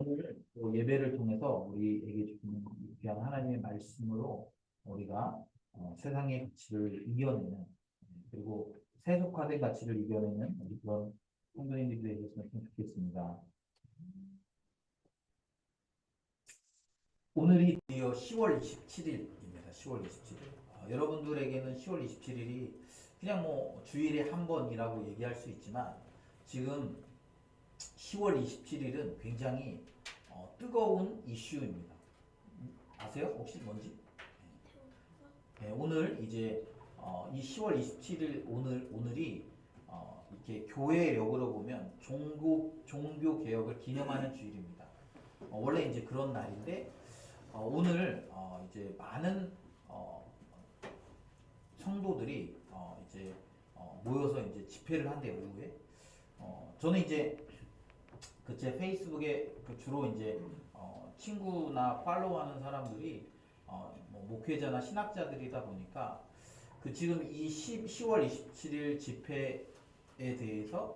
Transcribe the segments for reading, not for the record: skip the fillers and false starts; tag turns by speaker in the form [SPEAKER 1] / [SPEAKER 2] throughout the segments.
[SPEAKER 1] 오늘 또 예배를 통해서 우리에게 주는 귀한 하나님의 말씀으로 우리가 세상의 가치를 이겨내는 그리고 세속화된 가치를 이겨내는 우리 그런 성도님들이 되셨으면 좋겠습니다. 오늘이 드디어 10월 27일입니다. 10월 27일. 여러분들에게는 10월 27일이 그냥 뭐 주일에 한 번이라고 얘기할 수 있지만 지금 10월 27일은 굉장히 뜨거운 이슈입니다. 아세요? 혹시 뭔지? 네, 오늘 이제 이 10월 27일 오늘이 이렇게 교회력으로 보면 종교 개혁을 기념하는 주일입니다. 원래 이제 그런 날인데 오늘 이제 많은 성도들이 이제 모여서 이제 집회를 한대요. 오후에. 저는 이제 그 제 페이스북에 주로 이제 친구나 팔로우하는 사람들이 뭐 목회자나 신학자들이다 보니까 그 지금 이 10월 27일 집회에 대해서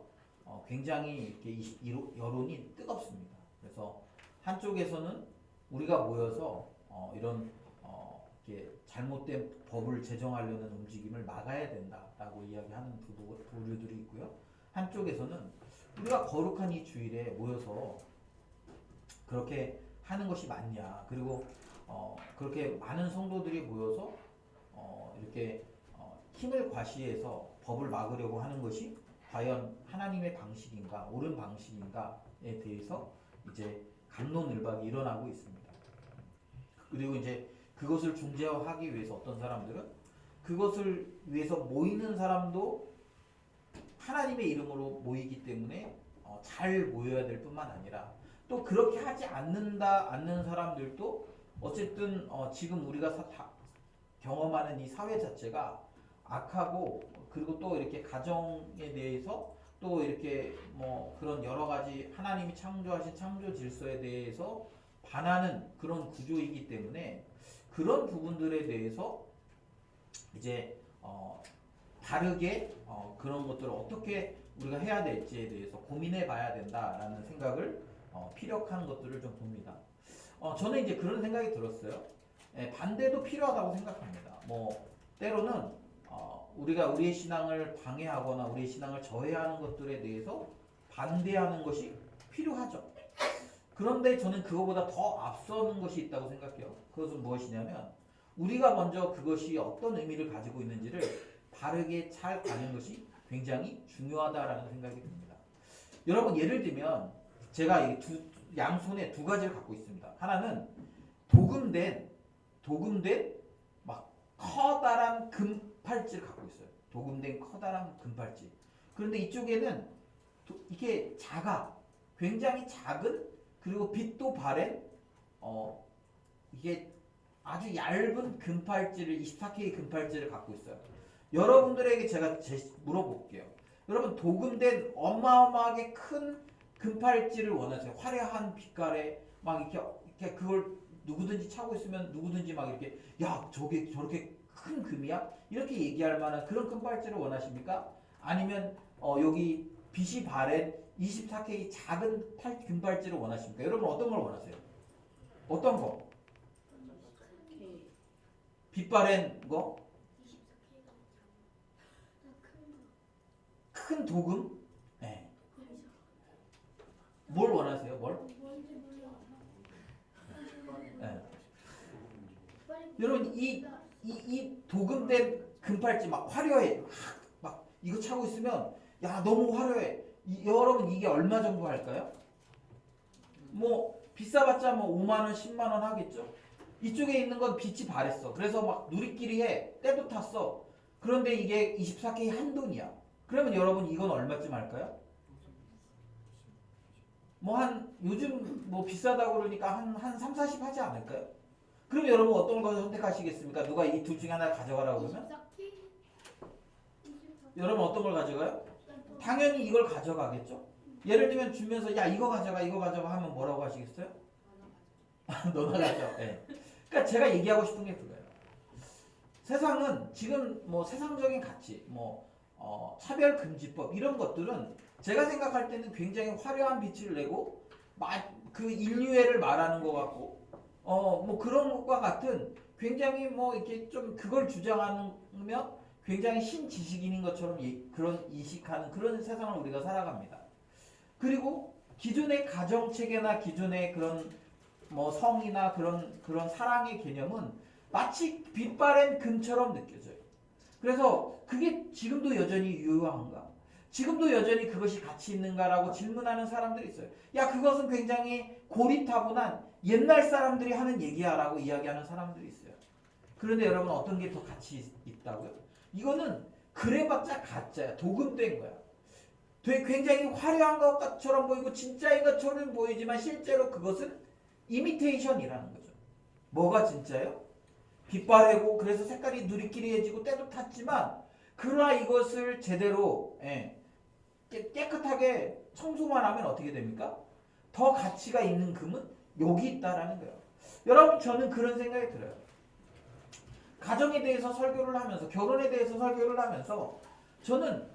[SPEAKER 1] 굉장히 이렇게 여론이 뜨겁습니다. 그래서 한쪽에서는 우리가 모여서 이런 이렇게 잘못된 법을 제정하려는 움직임을 막아야 된다라고 이야기하는 부류들이 있고요. 한쪽에서는 우리가 거룩한 이 주일에 모여서 그렇게 하는 것이 맞냐, 그리고 그렇게 많은 성도들이 모여서 이렇게 힘을 과시해서 법을 막으려고 하는 것이 과연 하나님의 방식인가, 옳은 방식인가에 대해서 이제 갑론을박이 일어나고 있습니다. 그리고 이제 그것을 중재하기 위해서 어떤 사람들은 그것을 위해서 모이는 사람도 하나님의 이름으로 모이기 때문에 잘 모여야 될 뿐만 아니라 또 그렇게 하지 않는 사람들도 어쨌든 지금 우리가 경험하는 이 사회 자체가 악하고, 그리고 또 이렇게 가정에 대해서 또 이렇게 뭐 그런 여러 가지 하나님이 창조하신 창조 질서에 대해서 반하는 그런 구조이기 때문에 그런 부분들에 대해서 이제 다르게 그런 것들을 어떻게 우리가 해야 될지에 대해서 고민해 봐야 된다라는 생각을 피력하는 것들을 좀 봅니다. 저는 이제 그런 생각이 들었어요. 반대도 필요하다고 생각합니다. 뭐 때로는 우리가 우리의 신앙을 방해하거나 우리의 신앙을 저해하는 것들에 대해서 반대하는 것이 필요하죠. 그런데 저는 그거보다 더 앞서는 것이 있다고 생각해요. 그것은 무엇이냐면 우리가 먼저 그것이 어떤 의미를 가지고 있는지를 바르게 잘 아는 것이 굉장히 중요하다라는 생각이 듭니다. 여러분, 예를 들면 제가 양손에 두 가지를 갖고 있습니다. 하나는 도금된 막 커다란 금팔찌를 갖고 있어요. 도금된 커다란 금팔찌. 그런데 이쪽에는 이게 굉장히 작은, 그리고 빛도 바랜 이게 아주 얇은 금팔찌를, 24K 금팔찌를 갖고 있어요. 여러분들에게 제가 물어볼게요. 여러분, 도금된 어마어마하게 큰 금팔찌를 원하세요? 화려한 빛깔에 막 이렇게 그걸 누구든지 차고 있으면 누구든지 막 이렇게 야, 저게 저렇게 큰 금이야? 이렇게 얘기할 만한 그런 금팔찌를 원하십니까? 아니면 여기 빛이 바랜 24K 작은 금팔찌를 원하십니까? 여러분, 어떤 걸 원하세요? 어떤 거? 빛 바랜 거? 큰 도금? 네. 뭘 원하세요? 뭘? 네. 여러분, 이 도금된 금팔찌 막 화려해. 막 이거 차고 있으면 야, 너무 화려해. 여러분, 이게 얼마 정도 할까요? 뭐 비싸봤자 뭐 5만 원, 10만 원 하겠죠. 이쪽에 있는 건 빛이 바랬어. 그래서 막 누리끼리 해. 때도 탔어. 그런데 이게 24K 한돈이야. 그러면 여러분, 이건 얼마쯤 할까요? 뭐 요즘 뭐 비싸다고 그러니까 한 3, 40 하지 않을까요? 그럼 여러분, 어떤 걸 선택하시겠습니까? 누가 이 둘 중에 하나를 가져가라고 그러면? 여러분, 어떤 걸 가져가요? 당연히 이걸 가져가겠죠? 예를 들면 주면서 야, 이거 가져가 하면 뭐라고 하시겠어요? 너나 가져. 네. 그러니까 제가 얘기하고 싶은 게 그거예요. 세상은 지금 뭐 세상적인 가치, 뭐 차별금지법 이런 것들은 제가 생각할 때는 굉장히 화려한 빛을 내고 그 인류애를 말하는 것 같고 뭐 그런 것과 같은 굉장히 뭐 이렇게 좀 그걸 주장하면 굉장히 신지식인인 것처럼 그런 인식하는 그런 세상을 우리가 살아갑니다. 그리고 기존의 가정 체계나 기존의 그런 뭐 성이나 그런 사랑의 개념은 마치 빛바랜 금처럼 느껴져요. 그래서 그게 지금도 여전히 유효한가? 지금도 여전히 그것이 가치 있는가라고 질문하는 사람들이 있어요. 야, 그것은 굉장히 고리타분한 옛날 사람들이 하는 얘기야 라고 이야기하는 사람들이 있어요. 그런데 여러분 어떤 게 더 가치 있다고요? 이거는 그래봤자 가짜야. 도금된 거야. 되게 굉장히 화려한 것처럼 보이고 진짜인 것처럼 보이지만 실제로 그것은 이미테이션이라는 거죠. 뭐가 진짜예요? 빛바래고 그래서 색깔이 누리끼리해지고 때도 탔지만 그러나 이것을 제대로 깨끗하게 청소만 하면 어떻게 됩니까? 더 가치가 있는 금은 여기 있다라는 거예요. 여러분 저는 그런 생각이 들어요. 가정에 대해서 설교를 하면서 결혼에 대해서 설교를 하면서 저는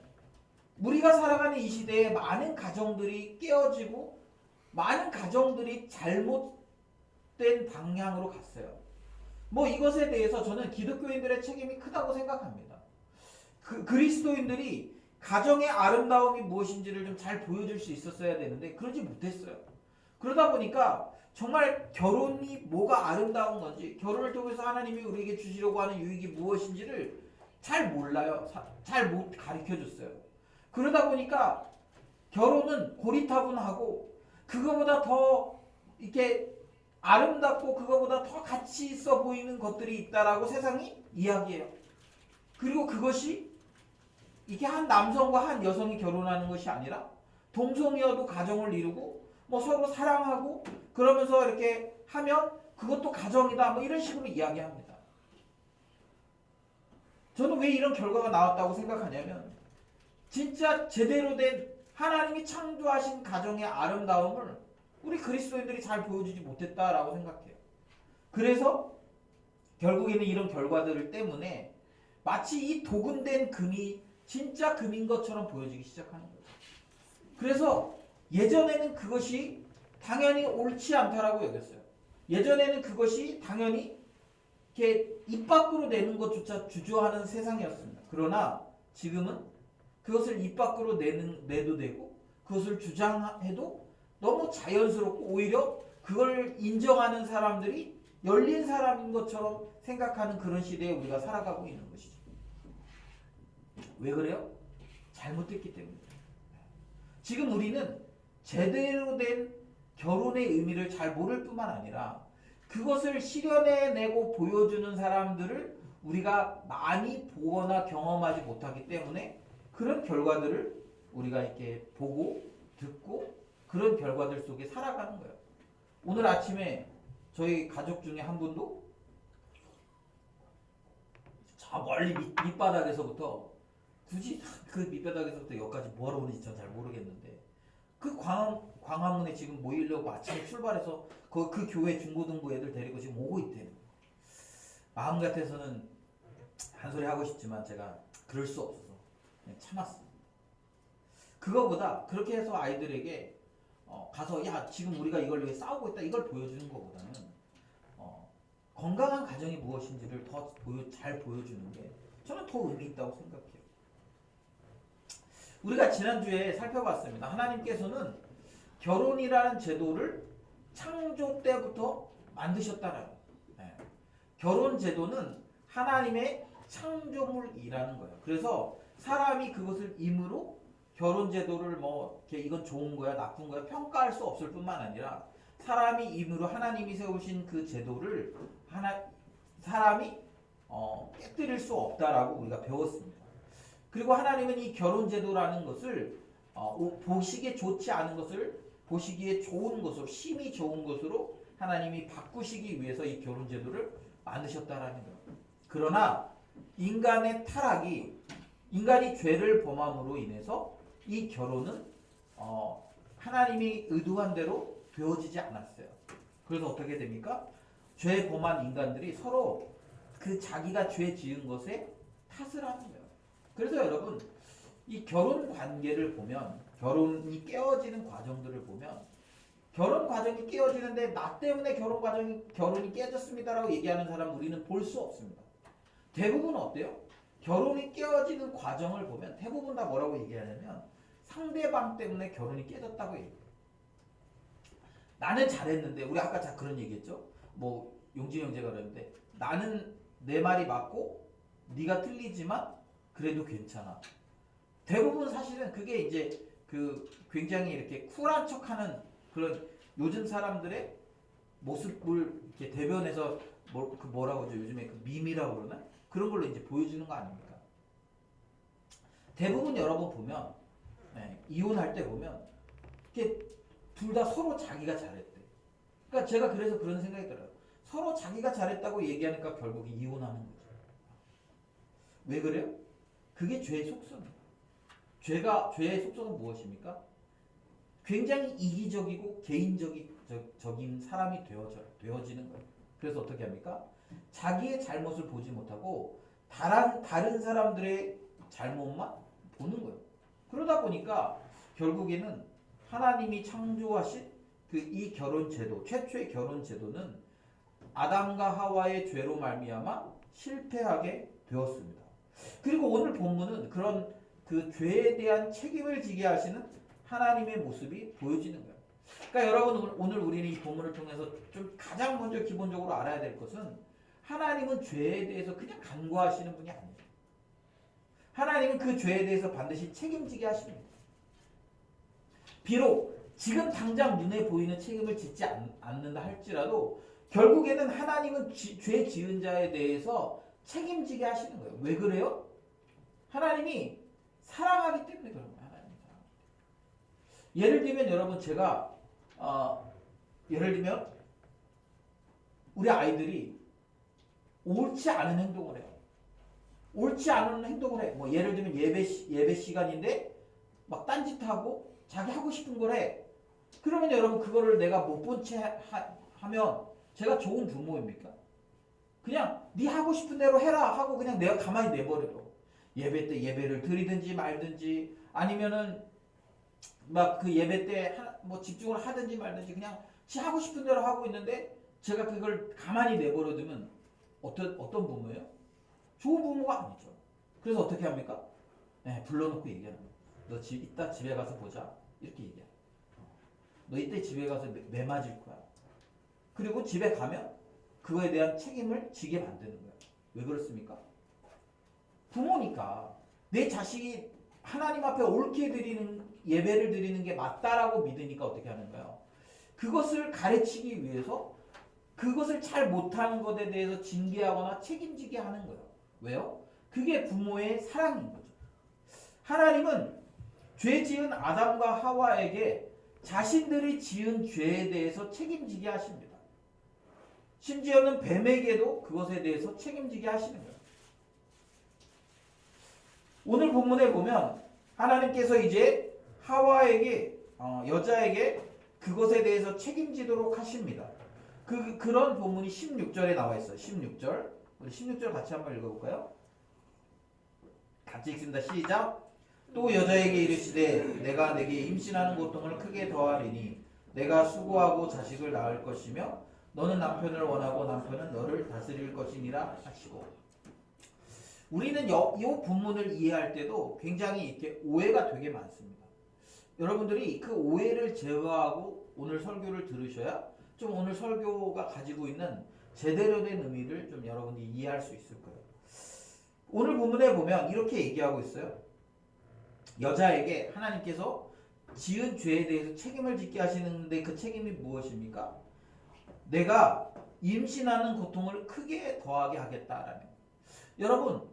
[SPEAKER 1] 우리가 살아가는 이 시대에 많은 가정들이 깨어지고 많은 가정들이 잘못된 방향으로 갔어요. 뭐 이것에 대해서 저는 기독교인들의 책임이 크다고 생각합니다. 그리스도인들이 가정의 아름다움이 무엇인지를 좀 잘 보여줄 수 있었어야 되는데 그러지 못했어요. 그러다 보니까 정말 결혼이 뭐가 아름다운 건지 결혼을 통해서 하나님이 우리에게 주시려고 하는 유익이 무엇인지를 잘 몰라요. 잘 못 가르쳐줬어요. 그러다 보니까 결혼은 고리타분하고 그거보다 더 이렇게 아름답고 그거보다 더 가치 있어 보이는 것들이 있다라고 세상이 이야기해요. 그리고 그것이 이게 한 남성과 한 여성이 결혼하는 것이 아니라 동성이어도 가정을 이루고 뭐 서로 사랑하고 그러면서 이렇게 하면 그것도 가정이다 뭐 이런 식으로 이야기합니다. 저는 왜 이런 결과가 나왔다고 생각하냐면 진짜 제대로 된 하나님이 창조하신 가정의 아름다움을 우리 그리스도인들이 잘 보여주지 못했다라고 생각해요. 그래서 결국에는 이런 결과들 때문에 마치 이 도금된 금이 진짜 금인 것처럼 보여지기 시작하는 거예요. 그래서 예전에는 그것이 당연히 옳지 않다라고 여겼어요. 예전에는 그것이 당연히 이렇게 입 밖으로 내는 것조차 주저하는 세상이었습니다. 그러나 지금은 그것을 입 밖으로 내도 되고 그것을 주장해도 너무 자연스럽고 오히려 그걸 인정하는 사람들이 열린 사람인 것처럼 생각하는 그런 시대에 우리가 살아가고 있는 것이죠. 왜 그래요? 잘못됐기 때문이에요. 지금 우리는 제대로 된 결혼의 의미를 잘 모를 뿐만 아니라 그것을 실현해내고 보여주는 사람들을 우리가 많이 보거나 경험하지 못하기 때문에 그런 결과들을 우리가 이렇게 보고 듣고 그런 결과들 속에 살아가는 거예요. 오늘 아침에 저희 가족 중에 한 분도 저 멀리 밑바닥에서부터 굳이 그 밑바닥에서부터 여기까지 뭐하러 오는지 전 잘 모르겠는데 그 광화문에 지금 모이려고 아침에 출발해서 그 교회 중고등부 애들 데리고 지금 오고 있대요. 마음 같아서는 한 소리 하고 싶지만 제가 그럴 수 없어서 그냥 참았어요. 그거보다 그렇게 해서 아이들에게 가서 야 지금 우리가 이걸 위해 싸우고 있다 이걸 보여주는 것보다는 건강한 가정이 무엇인지를 더 잘 보여주는 게 저는 더 의미 있다고 생각해요. 우리가 지난주에 살펴봤습니다. 하나님께서는 결혼이라는 제도를 창조 때부터 만드셨다라는 거예요. 결혼 제도는 하나님의 창조물이라는 거예요. 그래서 사람이 그것을 임으로 결혼 제도를 뭐 이건 좋은 거야 나쁜 거야 평가할 수 없을 뿐만 아니라 사람이 임으로 하나님이 세우신 그 제도를 사람이 깨뜨릴 수 없다라고 우리가 배웠습니다. 그리고 하나님은 이 결혼 제도라는 것을 보시기에 좋지 않은 것을 보시기에 좋은 것으로 심히 좋은 것으로 하나님이 바꾸시기 위해서 이 결혼 제도를 만드셨다라는 거예요. 그러나 인간의 타락이 인간이 죄를 범함으로 인해서 이 결혼은 하나님이 의도한 대로 되어지지 않았어요. 그래서 어떻게 됩니까? 죄 범한 인간들이 서로 그 자기가 죄 지은 것에 탓을 하는 거예요. 그래서 여러분 이 결혼 관계를 보면 결혼이 깨어지는 과정들을 보면 결혼 과정이 깨어지는데 나 때문에 결혼이 깨졌습니다라고 얘기하는 사람 우리는 볼 수 없습니다. 대부분 어때요? 결혼이 깨어지는 과정을 보면 대부분 다 뭐라고 얘기하냐면 상대방 때문에 결혼이 깨졌다고 얘기해요. 나는 잘했는데 우리 아까 다 그런 얘기했죠. 뭐 용진이 형제가 그랬는데 나는 내 말이 맞고 네가 틀리지만 그래도 괜찮아. 대부분 사실은 그게 이제 그 굉장히 이렇게 쿨한 척하는 그런 요즘 사람들의 모습을 이렇게 대변해서 뭐라고 하죠? 요즘에 그 밈이라고 그러나? 그런 걸로 이제 보여주는 거 아닙니까? 대부분 여러분 보면 이혼할 때 보면 이렇게 둘 다 서로 자기가 잘했대. 그러니까 제가 그래서 그런 생각이 들어요. 서로 자기가 잘했다고 얘기하니까 결국 이혼하는 거죠. 왜 그래요? 그게 죄의 속성이에요. 죄의 속성은 무엇입니까? 굉장히 이기적이고 개인적인 사람이 되어지는 거예요. 그래서 어떻게 합니까? 자기의 잘못을 보지 못하고 다른 사람들의 잘못만 보는 거예요. 그러다 보니까 결국에는 하나님이 창조하신 그 이 결혼 제도, 최초의 결혼 제도는 아담과 하와의 죄로 말미암아 실패하게 되었습니다. 그리고 오늘 본문은 그런 그 죄에 대한 책임을 지게 하시는 하나님의 모습이 보여지는 거예요. 그러니까 여러분 오늘 우리는 이 본문을 통해서 좀 가장 먼저 기본적으로 알아야 될 것은 하나님은 죄에 대해서 그냥 간과하시는 분이 아니에요. 하나님은 그 죄에 대해서 반드시 책임지게 하십니다. 비록 지금 당장 눈에 보이는 책임을 짓지 않는다 할지라도 결국에는 하나님은 죄 지은 자에 대해서 책임지게 하시는 거예요. 왜 그래요? 하나님이 사랑하기 때문에 그런 거예요. 하나님이 사랑하기 때문에. 예를 들면 여러분 제가 예를 들면 우리 아이들이 옳지 않은 행동을 해요. 옳지 않은 행동을 해. 뭐 예를 들면 예배 시간인데 막 딴짓하고 자기 하고 싶은 걸 해. 그러면 여러분 그거를 내가 못 본 채 하면 제가 좋은 부모입니까? 그냥 네 하고 싶은 대로 해라 하고 그냥 내가 가만히 내버려둬. 예배 때 예배를 드리든지 말든지 아니면은 막 그 예배 때 뭐 집중을 하든지 말든지 그냥 지 하고 싶은 대로 하고 있는데 제가 그걸 가만히 내버려두면 어떤 부모예요? 좋은 부모가 아니죠. 그래서 어떻게 합니까? 불러놓고 얘기하는 거예요. 너 이따 집에 가서 보자. 이렇게 얘기해. 너 이때 집에 가서 매 맞을 거야. 그리고 집에 가면 그거에 대한 책임을 지게 만드는 거야. 왜 그렇습니까? 부모니까 내 자식이 하나님 앞에 옳게 예배를 드리는 게 맞다라고 믿으니까 어떻게 하는가요? 그것을 가르치기 위해서 그것을 잘 못하는 것에 대해서 징계하거나 책임지게 하는 거예요. 왜요? 그게 부모의 사랑인 거죠. 하나님은 죄 지은 아담과 하와에게 자신들이 지은 죄에 대해서 책임지게 하십니다. 심지어는 뱀에게도 그것에 대해서 책임지게 하시는 거예요. 오늘 본문에 보면 하나님께서 이제 하와에게 여자에게 그것에 대해서 책임지도록 하십니다. 그런 본문이 16절에 나와 있어요. 16절. 우리 16절 같이 한번 읽어볼까요? 같이 읽습니다. 시작. 또 여자에게 이르시되 내가 내게 임신하는 고통을 크게 더하리니 내가 수고하고 자식을 낳을 것이며 너는 남편을 원하고 남편은 너를 다스릴 것이니라 하시고. 우리는 이 본문을 이해할 때도 굉장히 이렇게 오해가 되게 많습니다. 여러분들이 그 오해를 제거하고 오늘 설교를 들으셔야 좀 오늘 설교가 가지고 있는 제대로 된 의미를 좀 여러분들이 이해할 수 있을 거예요. 오늘 본문에 보면 이렇게 얘기하고 있어요. 여자에게 하나님께서 지은 죄에 대해서 책임을 짓게 하시는데 그 책임이 무엇입니까? 내가 임신하는 고통을 크게 더하게 하겠다라는. 여러분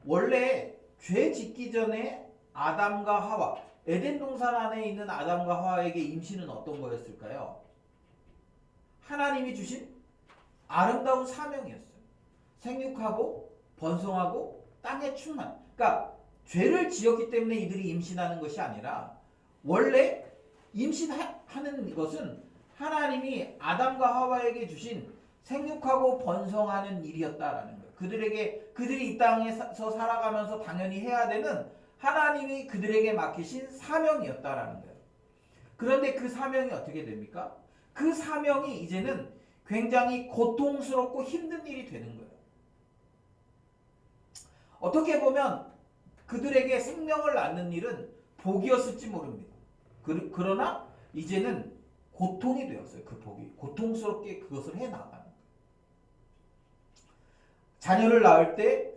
[SPEAKER 1] 원래 죄 짓기 전에 아담과 하와, 에덴 동산 안에 있는 아담과 하와에게 임신은 어떤 거였을까요? 하나님이 주신 아름다운 사명이었어요. 생육하고 번성하고 땅에 충만. 그러니까 죄를 지었기 때문에 이들이 임신하는 것이 아니라 원래 임신하는 것은 하나님이 아담과 하와에게 주신 생육하고 번성하는 일이었다라는 거예요. 그들이 이 땅에서 살아가면서 당연히 해야 되는 하나님이 그들에게 맡기신 사명이었다라는 거예요. 그런데 그 사명이 어떻게 됩니까? 그 사명이 이제는 굉장히 고통스럽고 힘든 일이 되는 거예요. 어떻게 보면 그들에게 생명을 낳는 일은 복이었을지 모릅니다. 그러나 이제는 고통이 되었어요. 그 복이. 고통스럽게 그것을 해나가는 거예요. 자녀를 낳을 때,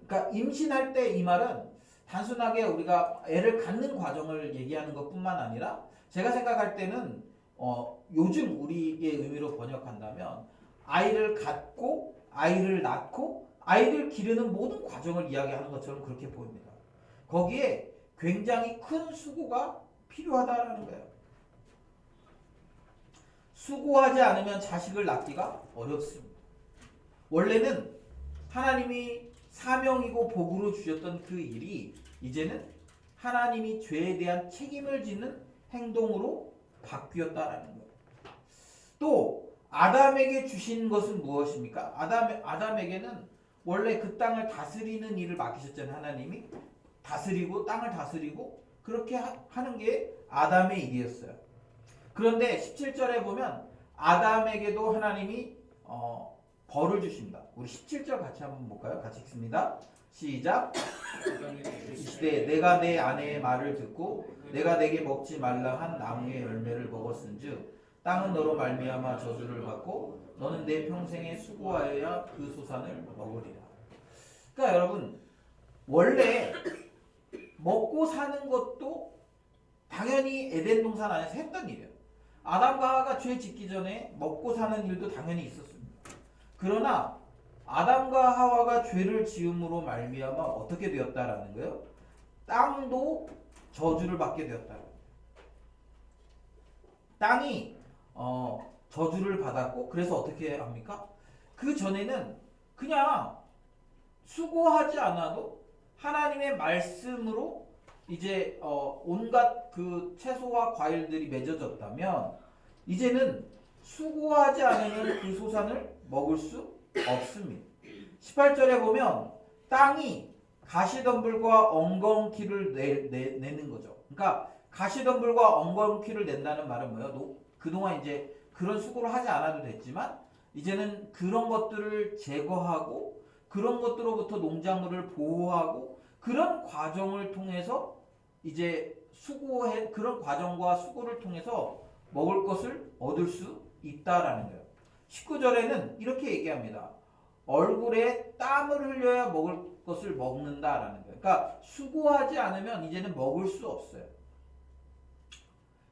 [SPEAKER 1] 그러니까 임신할 때 이 말은 단순하게 우리가 애를 갖는 과정을 얘기하는 것뿐만 아니라 제가 생각할 때는 요즘 우리의 의미로 번역한다면 아이를 갖고 아이를 낳고 아이를 기르는 모든 과정을 이야기하는 것처럼 그렇게 보입니다. 거기에 굉장히 큰 수고가 필요하다라는 거예요. 수고하지 않으면 자식을 낳기가 어렵습니다. 원래는 하나님이 사명이고 복으로 주셨던 그 일이 이제는 하나님이 죄에 대한 책임을 지는 행동으로 바뀌었다라는 거예요. 또 아담에게 주신 것은 무엇입니까? 아담에게는 원래 그 땅을 다스리는 일을 맡기셨잖아요. 하나님이 다스리고 땅을 다스리고 그렇게 하는 게 아담의 일이었어요. 그런데 17절에 보면 아담에게도 하나님이 벌을 주십니다. 우리 17절 같이 한번 볼까요? 같이 읽습니다. 시작. 이시되 내가 내 아내의 말을 듣고 내가 내게 먹지 말라 한 나무의 열매를 먹었은즉 땅은 너로 말미암아 저주를 받고 너는 내 평생에 수고하여야 그 소산을 먹으리라. 그러니까 여러분 원래 먹고 사는 것도 당연히 에덴 동산 안에서 했던 일이에요. 아담과 하와가 죄 짓기 전에 먹고 사는 일도 당연히 있었습니다. 그러나 아담과 하와가 죄를 지음으로 말미암아 어떻게 되었다라는 거예요? 땅도 저주를 받게 되었다. 땅이 저주를 받았고 그래서 어떻게 합니까? 그 전에는 그냥 수고하지 않아도 하나님의 말씀으로 이제 온갖 그 채소와 과일들이 맺어졌다면 이제는 수고하지 않으면 그 소산을 먹을 수 없습니다. 18절에 보면 땅이 가시덤불과 엉겅퀴를 내는 거죠. 그러니까 가시덤불과 엉겅퀴를 낸다는 말은 뭐예요? 그동안 이제 그런 수고를 하지 않아도 됐지만 이제는 그런 것들을 제거하고 그런 것들로부터 농작물을 보호하고 그런 과정을 통해서 이제 그런 과정과 수고를 통해서 먹을 것을 얻을 수 있다라는 거예요. 19절에는 이렇게 얘기합니다. 얼굴에 땀을 흘려야 먹을 것을 먹는다라는 거예요. 그러니까 수고하지 않으면 이제는 먹을 수 없어요.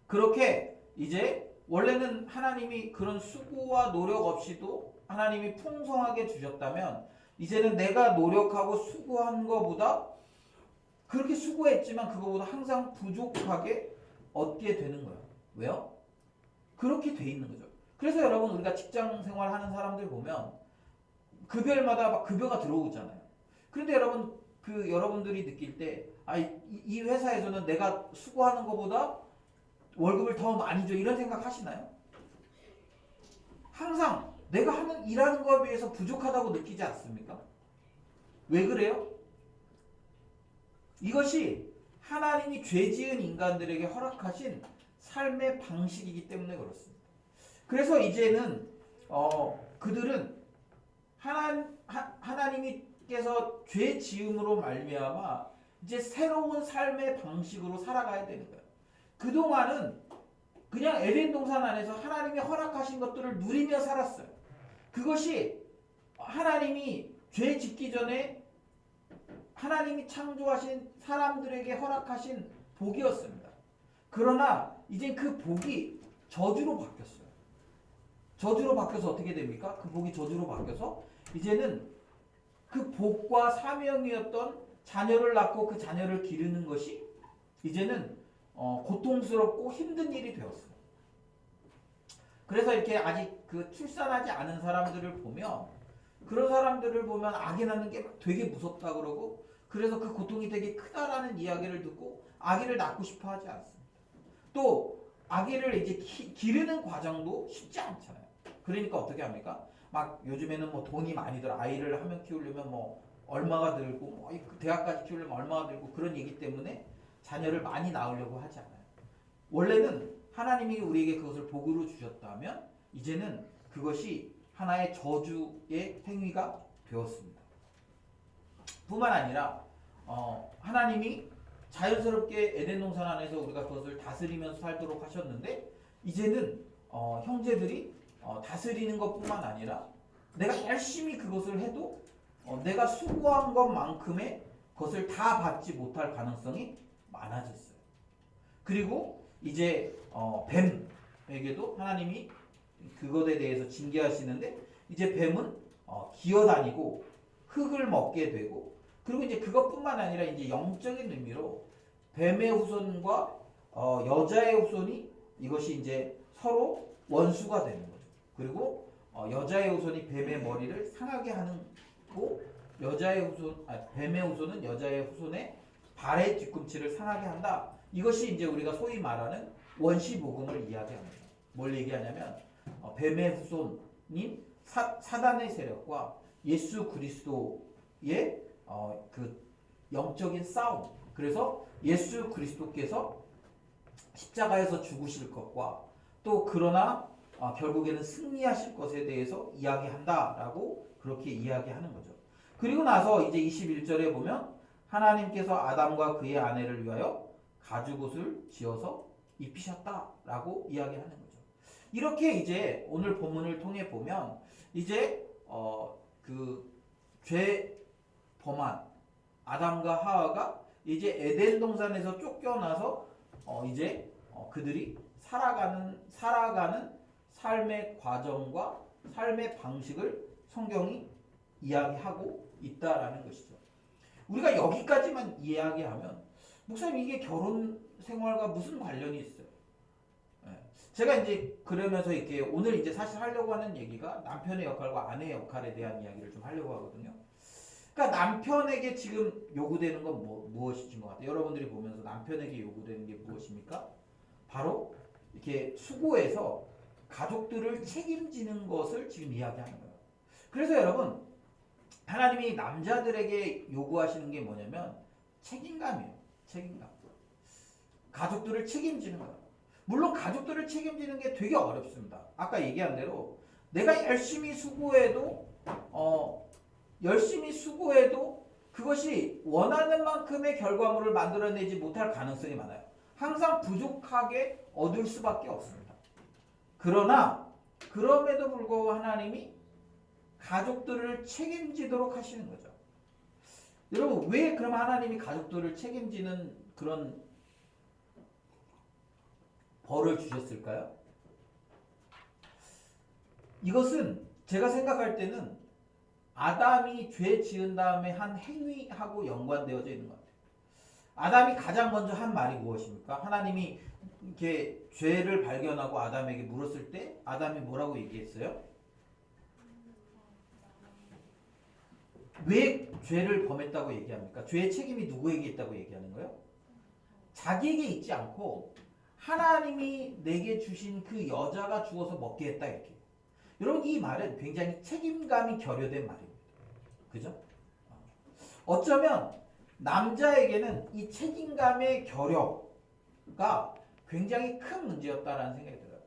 [SPEAKER 1] 그렇게 이제 원래는 하나님이 그런 수고와 노력 없이도 하나님이 풍성하게 주셨다면 이제는 내가 노력하고 수고한 것보다 그렇게 수고했지만 그거보다 항상 부족하게 얻게 되는 거예요. 왜요? 그렇게 돼 있는 거죠. 그래서 여러분 우리가 직장 생활하는 사람들 보면 급여일마다 막 급여가 들어오잖아요. 그런데 여러분 여러분들이 느낄 때 이 회사에서는 내가 수고하는 것보다 월급을 더 많이 줘 이런 생각 하시나요? 항상 내가 일하는 것에 비해서 부족하다고 느끼지 않습니까? 왜 그래요? 이것이 하나님이 죄 지은 인간들에게 허락하신 삶의 방식이기 때문에 그렇습니다. 그래서 이제는 그들은 하나님께서 죄 지음으로 말미암아 이제 새로운 삶의 방식으로 살아가야 되는 거예요. 그동안은 그냥 에덴 동산 안에서 하나님이 허락하신 것들을 누리며 살았어요. 그것이 하나님이 죄 짓기 전에 하나님이 창조하신 사람들에게 허락하신 복이었습니다. 그러나 이제 그 복이 저주로 바뀌었어요. 저주로 바뀌어서 어떻게 됩니까? 그 복이 저주로 바뀌어서 이제는 그 복과 사명이었던 자녀를 낳고 그 자녀를 기르는 것이 이제는 고통스럽고 힘든 일이 되었어요. 그래서 이렇게 아직 그 출산하지 않은 사람들을 보면 그런 사람들을 보면 아기 낳는 게 되게 무섭다 그러고 그래서 그 고통이 되게 크다라는 이야기를 듣고 아기를 낳고 싶어 하지 않습니다. 또 아기를 이제 기르는 과정도 쉽지 않잖아요. 그러니까 어떻게 합니까? 막 요즘에는 뭐 돈이 많이 들어 아이를 한 명 키우려면 뭐 얼마가 들고 대학까지 키우려면 얼마가 들고 그런 얘기 때문에 자녀를 많이 낳으려고 하지 않아요. 원래는 하나님이 우리에게 그것을 복으로 주셨다면 이제는 그것이 하나의 저주의 행위가 되었습니다. 뿐만 아니라 하나님이 자연스럽게 에덴 동산 안에서 우리가 그것을 다스리면서 살도록 하셨는데 이제는 형제들이 다스리는 것뿐만 아니라 내가 열심히 그것을 해도 내가 수고한 것만큼의 것을 다 받지 못할 가능성이 많아졌어요. 그리고 이제 뱀에게도 하나님이 그것에 대해서 징계하시는데 이제 뱀은 기어다니고 흙을 먹게 되고 그리고 이제 그것뿐만 아니라 이제 영적인 의미로 뱀의 후손과 여자의 후손이 이것이 이제 서로 원수가 되는 거죠. 그리고 여자의 후손이 뱀의 머리를 상하게 하고 뱀의 후손은 여자의 후손의 발의 뒤꿈치를 상하게 한다. 이것이 이제 우리가 소위 말하는 원시복음을 이야기합니다. 뭘 얘기하냐면 뱀의 후손인 사단의 세력과 예수 그리스도의 그 영적인 싸움. 그래서 예수 그리스도께서 십자가에서 죽으실 것과 또 그러나 결국에는 승리하실 것에 대해서 이야기한다라고 그렇게 이야기하는 거죠. 그리고 나서 이제 21절에 보면 하나님께서 아담과 그의 아내를 위하여 가죽옷을 지어서 입히셨다라고 이야기하는 거죠. 이렇게 이제 오늘 본문을 통해 보면 이제 그 죄 범한 아담과 하와가 이제 에덴 동산에서 쫓겨나서 이제 그들이 살아가는 삶의 과정과 삶의 방식을 성경이 이야기하고 있다라는 것이죠. 우리가 여기까지만 이야기하면 목사님 이게 결혼 생활과 무슨 관련이 있어요? 제가 이제 그러면서 이렇게 오늘 이제 사실 하려고 하는 얘기가 남편의 역할과 아내의 역할에 대한 이야기를 좀 하려고 하거든요. 그러니까 남편에게 지금 요구되는 건 무엇이신 것 같아요? 여러분들이 보면서 남편에게 요구되는 게 무엇입니까? 바로 이렇게 수고해서 가족들을 책임지는 것을 지금 이야기하는 거예요. 그래서 여러분 하나님이 남자들에게 요구하시는 게 뭐냐면 책임감이에요. 책임감. 가족들을 책임지는 거예요. 물론 가족들을 책임지는 게 되게 어렵습니다. 아까 얘기한 대로 내가 열심히 수고해도 그것이 원하는 만큼의 결과물을 만들어내지 못할 가능성이 많아요. 항상 부족하게 얻을 수밖에 없습니다. 그러나 그럼에도 불구하고 하나님이 가족들을 책임지도록 하시는 거죠. 여러분 왜 그럼 하나님이 가족들을 책임지는 그런 벌을 주셨을까요? 이것은 제가 생각할 때는 아담이 죄 지은 다음에 한 행위하고 연관되어져 있는 것 같아요. 아담이 가장 먼저 한 말이 무엇입니까? 하나님이 이렇게 죄를 발견하고 아담에게 물었을 때 아담이 뭐라고 얘기했어요? 왜 죄를 범했다고 얘기합니까? 죄의 책임이 누구에게 있다고 얘기하는 거예요? 자기에게 있지 않고 하나님이 내게 주신 그 여자가 주어서 먹게 했다 이렇게. 여러분 이 말은 굉장히 책임감이 결여된 말입니다. 그죠? 어쩌면 남자에게는 이 책임감의 결여가 굉장히 큰 문제였다라는 생각이 들어요.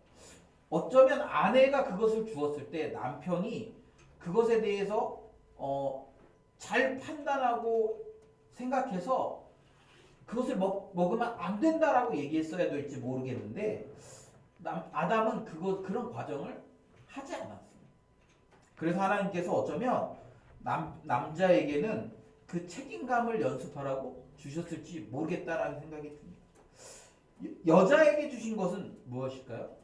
[SPEAKER 1] 어쩌면 아내가 그것을 주었을 때 남편이 그것에 대해서 잘 판단하고 생각해서 그것을 먹으면 안 된다라고 얘기했어야 될지 모르겠는데 아담은 그런 과정을 하지 않았어요. 그래서 하나님께서 어쩌면 남자에게는 그 책임감을 연습하라고 주셨을지 모르겠다라는 생각이 듭니다. 여자에게 주신 것은 무엇일까요?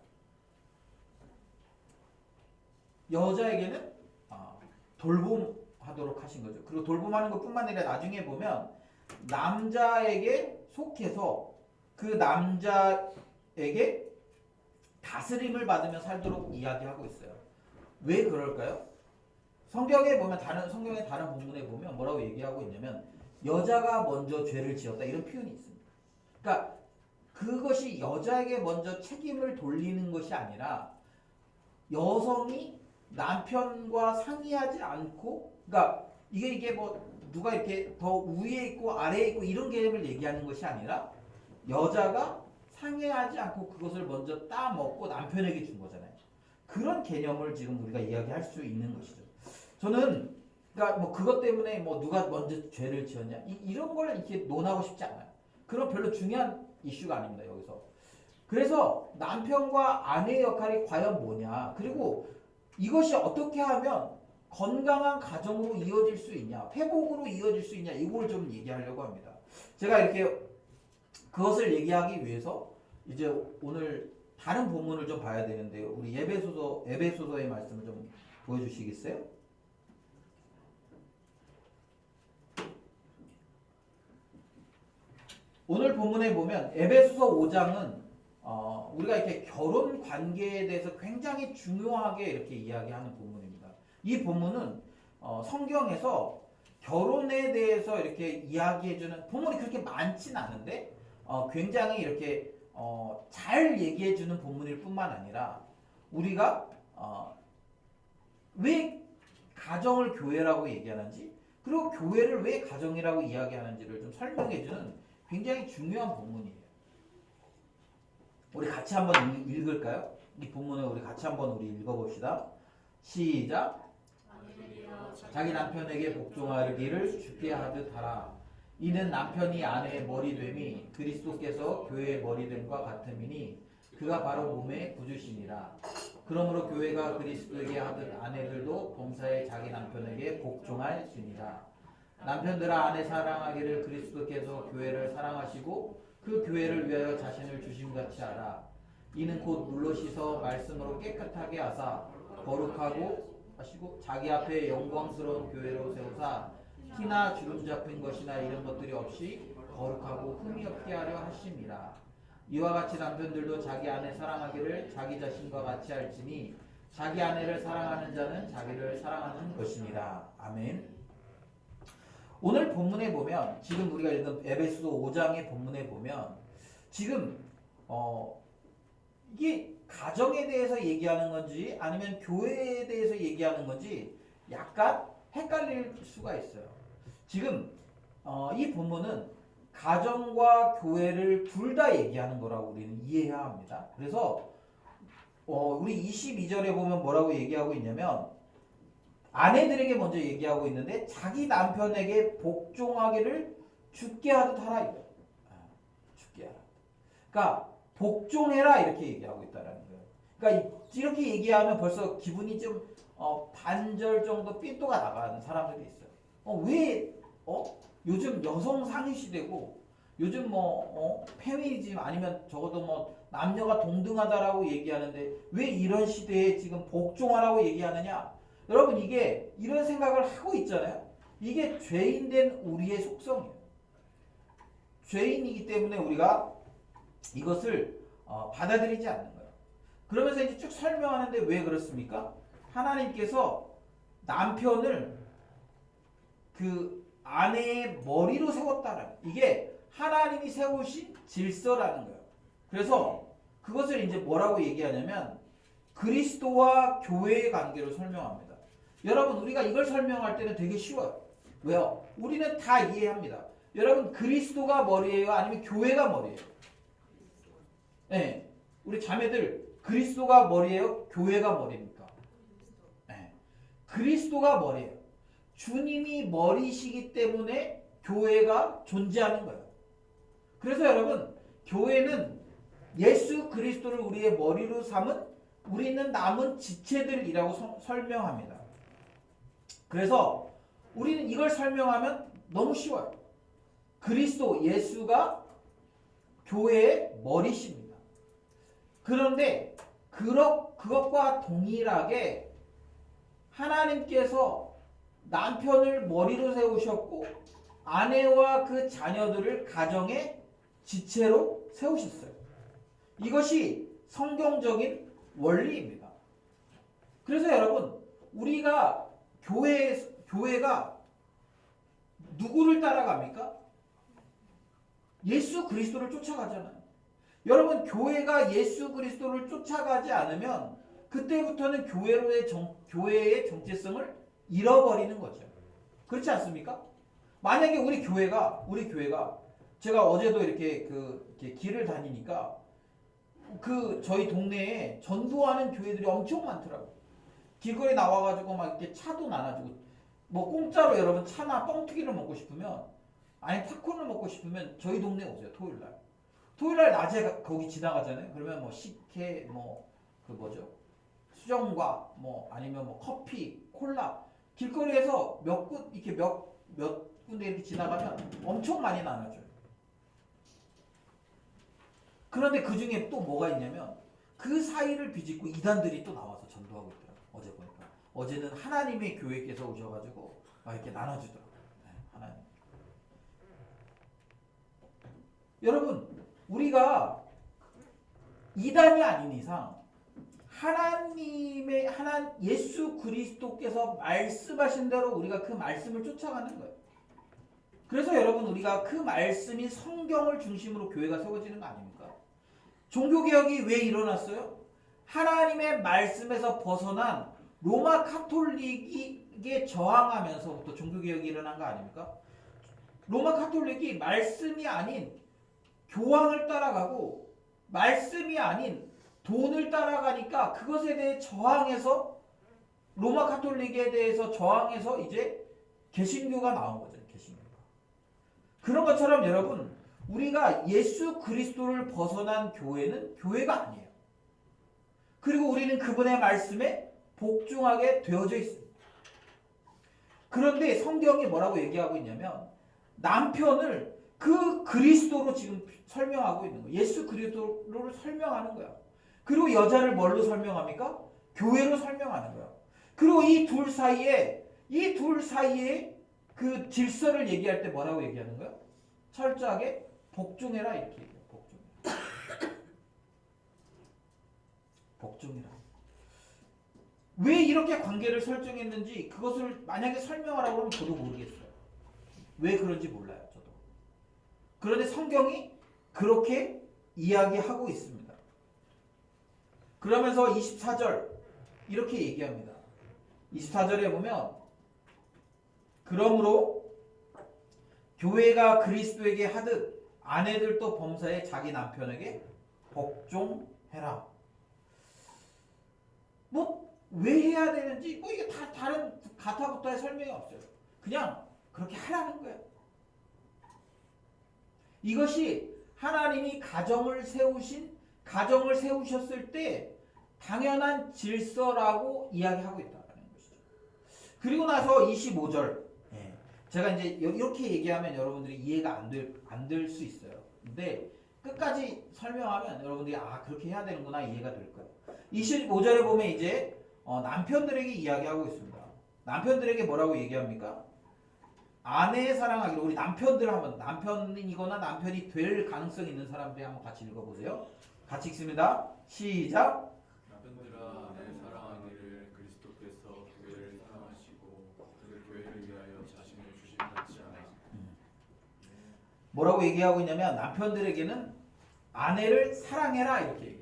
[SPEAKER 1] 여자에게는 돌봄하도록 하신 거죠. 그리고 돌봄하는 것뿐만 아니라 나중에 보면 남자에게 속해서 그 남자에게 다스림을 받으며 살도록 이야기하고 있어요. 왜 그럴까요? 성경의 다른 본문에 보면 뭐라고 얘기하고 있냐면 여자가 먼저 죄를 지었다 이런 표현이 있습니다. 그러니까 그것이 여자에게 먼저 책임을 돌리는 것이 아니라 여성이 남편과 상의하지 않고 그러니까 이게 뭐 누가 이렇게 더 위에 있고 아래에 있고 이런 개념을 얘기하는 것이 아니라 여자가 상해하지 않고 그것을 먼저 따먹고 남편에게 준 거잖아요. 그런 개념을 지금 우리가 이야기할 수 있는 것이죠. 저는 그러니까 뭐 그것 때문에 뭐 누가 먼저 죄를 지었냐 이런 걸 이렇게 논하고 싶지 않아요. 그런 별로 중요한 이슈가 아닙니다. 여기서. 그래서 남편과 아내의 역할이 과연 뭐냐, 그리고 이것이 어떻게 하면 건강한 가정으로 이어질 수 있냐, 회복으로 이어질 수 있냐, 이걸 좀 얘기하려고 합니다. 제가 이렇게 그것을 얘기하기 위해서 이제 오늘 다른 본문을 좀 봐야 되는데요. 우리 에베소서의 말씀을 좀 보여주시겠어요? 오늘 본문에 보면 에베소서 5장은 우리가 이렇게 결혼 관계에 대해서 굉장히 중요하게 이렇게 이야기하는 본문입니다. 이 본문은 성경에서 결혼에 대해서 이렇게 이야기해주는 본문이 그렇게 많진 않은데 굉장히 이렇게 잘 얘기해주는 본문일 뿐만 아니라 우리가 왜 가정을 교회라고 얘기하는지, 그리고 교회를 왜 가정이라고 이야기하는지를 좀 설명해주는 굉장히 중요한 본문이에요. 우리 같이 한번 읽을까요? 이 본문을 우리 같이 한번 우리 읽어봅시다. 시작. 자기 남편에게 복종하기를 주께 하듯 하라. 이는 남편이 아내의 머리됨이 그리스도께서 교회의 머리됨과 같음이니 그가 바로 몸의 구주시니라. 그러므로 교회가 그리스도에게 하듯 아내들도 범사에 자기 남편에게 복종할지니라. 남편들아 아내 사랑하기를 그리스도께서 교회를 사랑하시고 그 교회를 위하여 자신을 주심같이 하라. 이는 곧 물로 씻어 말씀으로 깨끗하게 하사 거룩하고 하시고 자기 앞에 영광스러운 교회로 세우사 티나 주름 잡힌 것이나 이런 것들이 없이 거룩하고 흠이 없게 하려 하심이라. 이와 같이 남편들도 자기 아내 사랑하기를 자기 자신과 같이 할지니 자기 아내를 사랑하는 자는 자기를 사랑하는 것이니라. 아멘. 오늘 본문에 보면, 지금 우리가 읽은 에베소서 5장의 본문에 보면 지금 이게 가정에 대해서 얘기하는 건지 아니면 교회에 대해서 얘기하는 건지 약간 헷갈릴 수가 있어요. 지금 이 본문은 가정과 교회를 둘 다 얘기하는 거라고 우리는 이해해야 합니다. 그래서 우리 22절에 보면 뭐라고 얘기하고 있냐면 아내들에게 먼저 얘기하고 있는데 자기 남편에게 복종하기를 주께 하듯 하라 이거예요. 주께 하라. 그러니까 복종해라 이렇게 얘기하고 있다라는 거예요. 그러니까 이렇게 얘기하면 벌써 기분이 좀 반절 정도 삔또가 나가는 사람들이 있어요. 왜 요즘 여성 상위 시대고 요즘 페미니즘 아니면 적어도 남녀가 동등하다라고 얘기하는데 왜 이런 시대에 지금 복종하라고 얘기하느냐? 여러분, 이게 이런 생각을 하고 있잖아요. 이게 죄인된 우리의 속성이에요. 죄인이기 때문에 우리가 이것을 받아들이지 않는 거예요. 그러면서 이제 쭉 설명하는데 왜 그렇습니까? 하나님께서 남편을 그 아내의 머리로 세웠다는, 이게 하나님이 세우신 질서라는 거예요. 그래서 그것을 이제 뭐라고 얘기하냐면 그리스도와 교회의 관계로 설명합니다. 여러분, 우리가 이걸 설명할 때는 되게 쉬워요. 왜요? 우리는 다 이해합니다. 여러분, 그리스도가 머리예요? 아니면 교회가 머리예요? 네, 우리 자매들 그리스도가 머리예요? 교회가 머리입니까? 네, 그리스도가 머리예요. 주님이 머리시기 때문에 교회가 존재하는 거예요. 그래서 여러분, 교회는 예수 그리스도를 우리의 머리로 삼은 우리는 남은 지체들이라고 설명합니다. 그래서 우리는 이걸 설명하면 너무 쉬워요. 그리스도 예수가 교회의 머리십니다. 그런데 그것과 동일하게 하나님께서 남편을 머리로 세우셨고 아내와 그 자녀들을 가정의 지체로 세우셨어요. 이것이 성경적인 원리입니다. 그래서 여러분, 우리가 교회가 누구를 따라갑니까? 예수 그리스도를 쫓아가잖아요. 여러분, 교회가 예수 그리스도를 쫓아가지 않으면 그때부터는 교회의 정체성을 잃어버리는 거죠. 그렇지 않습니까? 만약에 우리 교회가 제가 어제도 이렇게 길을 다니니까 그 저희 동네에 전도하는 교회들이 엄청 많더라고. 길거리 나와가지고 막 이렇게 차도 나눠주고, 뭐 공짜로 여러분 차나 뻥튀기를 먹고 싶으면, 아니 팝콘을 먹고 싶으면 저희 동네 오세요. 토요일날. 토요일날 낮에 거기 지나가잖아요. 그러면 뭐 식혜, 뭐 그 뭐죠? 수정과 뭐 아니면 뭐 커피, 콜라 길거리에서 몇 군 이렇게 몇 군데 이렇게 지나가면 엄청 많이 나눠줘요. 그런데 그 중에 또 뭐가 있냐면 그 사이를 비집고 이단들이 또 나와서 전도하고 있더라고요. 어제 보니까. 어제는 하나님의 교회께서 오셔가지고 막 이렇게 나눠주더라고요. 네, 하나님. 여러분, 우리가 이단이 아닌 이상 예수 그리스도께서 말씀하신 대로 우리가 그 말씀을 쫓아가는 거예요. 그래서 여러분, 우리가 그 말씀인 성경을 중심으로 교회가 세워지는 거 아닙니까? 종교개혁이 왜 일어났어요? 하나님의 말씀에서 벗어난 로마 카톨릭에 저항하면서부터 종교개혁이 일어난 거 아닙니까? 로마 카톨릭이 말씀이 아닌 교황을 따라가고 말씀이 아닌 돈을 따라가니까 그것에 대해 저항해서 로마 카톨릭에 대해서 저항해서 이제 개신교가 나온 거죠. 개신교가. 그런 것처럼 여러분, 우리가 예수 그리스도를 벗어난 교회는 교회가 아니에요. 그리고 우리는 그분의 말씀에 복종하게 되어져 있습니다. 그런데 성경이 뭐라고 얘기하고 있냐면 남편을 그 그리스도로 지금 설명하고 있는 거예요. 예수 그리스도를 설명하는 거야. 그리고 여자를 뭘로 설명합니까? 교회로 설명하는 거야. 그리고 이 둘 사이에 그 질서를 얘기할 때 뭐라고 얘기하는 거야? 철저하게 복종해라 이렇게 얘기해요. 복종해라. 왜 이렇게 관계를 설정했는지 그것을 만약에 설명하라고 하면 저도 모르겠어요. 왜 그런지 몰라요. 저도. 그런데 성경이 그렇게 이야기하고 있습니다. 그러면서 24절 이렇게 얘기합니다. 24절에 보면 그러므로 교회가 그리스도에게 하듯 아내들도 범사에 자기 남편에게 복종해라. 뭐 왜 해야 되는지 뭐 이게 다 다른 가타부타의 설명이 없어요. 그냥 그렇게 하라는 거예요. 이것이 하나님이 가정을 세우셨을 때 당연한 질서라고 이야기하고 있다는 것이죠. 그리고 나서 25절. 제가 이제 이렇게 얘기하면 여러분들이 이해가 안 될 수 있어요. 근데 끝까지 설명하면 여러분들이 그렇게 해야 되는구나 이해가 될 거예요. 25절에 보면 이제 남편들에게 이야기하고 있습니다. 남편들에게 뭐라고 얘기합니까? 아내 사랑하기로. 우리 남편들 하면 남편이거나 남편이 될 가능성이 있는 사람들이 한번 같이 읽어보세요. 같이 읽습니다. 시작.
[SPEAKER 2] 남편들아 아내 사랑하기를 그리스도께서 교회를 사랑하시고 그를 교회를 위하여 자신을 주심 같지 않으시고.
[SPEAKER 1] 뭐라고 얘기하고 있냐면 남편들에게는 아내를 사랑해라 이렇게 얘기해요.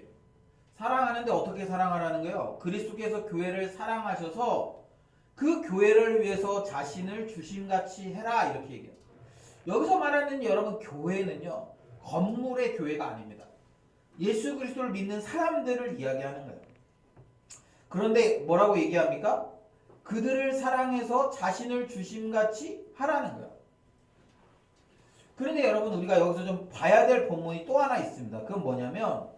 [SPEAKER 1] 사랑하는데 어떻게 사랑하라는 거예요? 그리스도께서 교회를 사랑하셔서 그 교회를 위해서 자신을 주심같이 해라 이렇게 얘기해요. 여기서 말하는 여러분 교회는요 건물의 교회가 아닙니다. 예수 그리스도를 믿는 사람들을 이야기하는 거예요. 그런데 뭐라고 얘기합니까? 그들을 사랑해서 자신을 주심같이 하라는 거예요. 그런데 여러분 우리가 여기서 좀 봐야 될 본문이 또 하나 있습니다. 그건 뭐냐면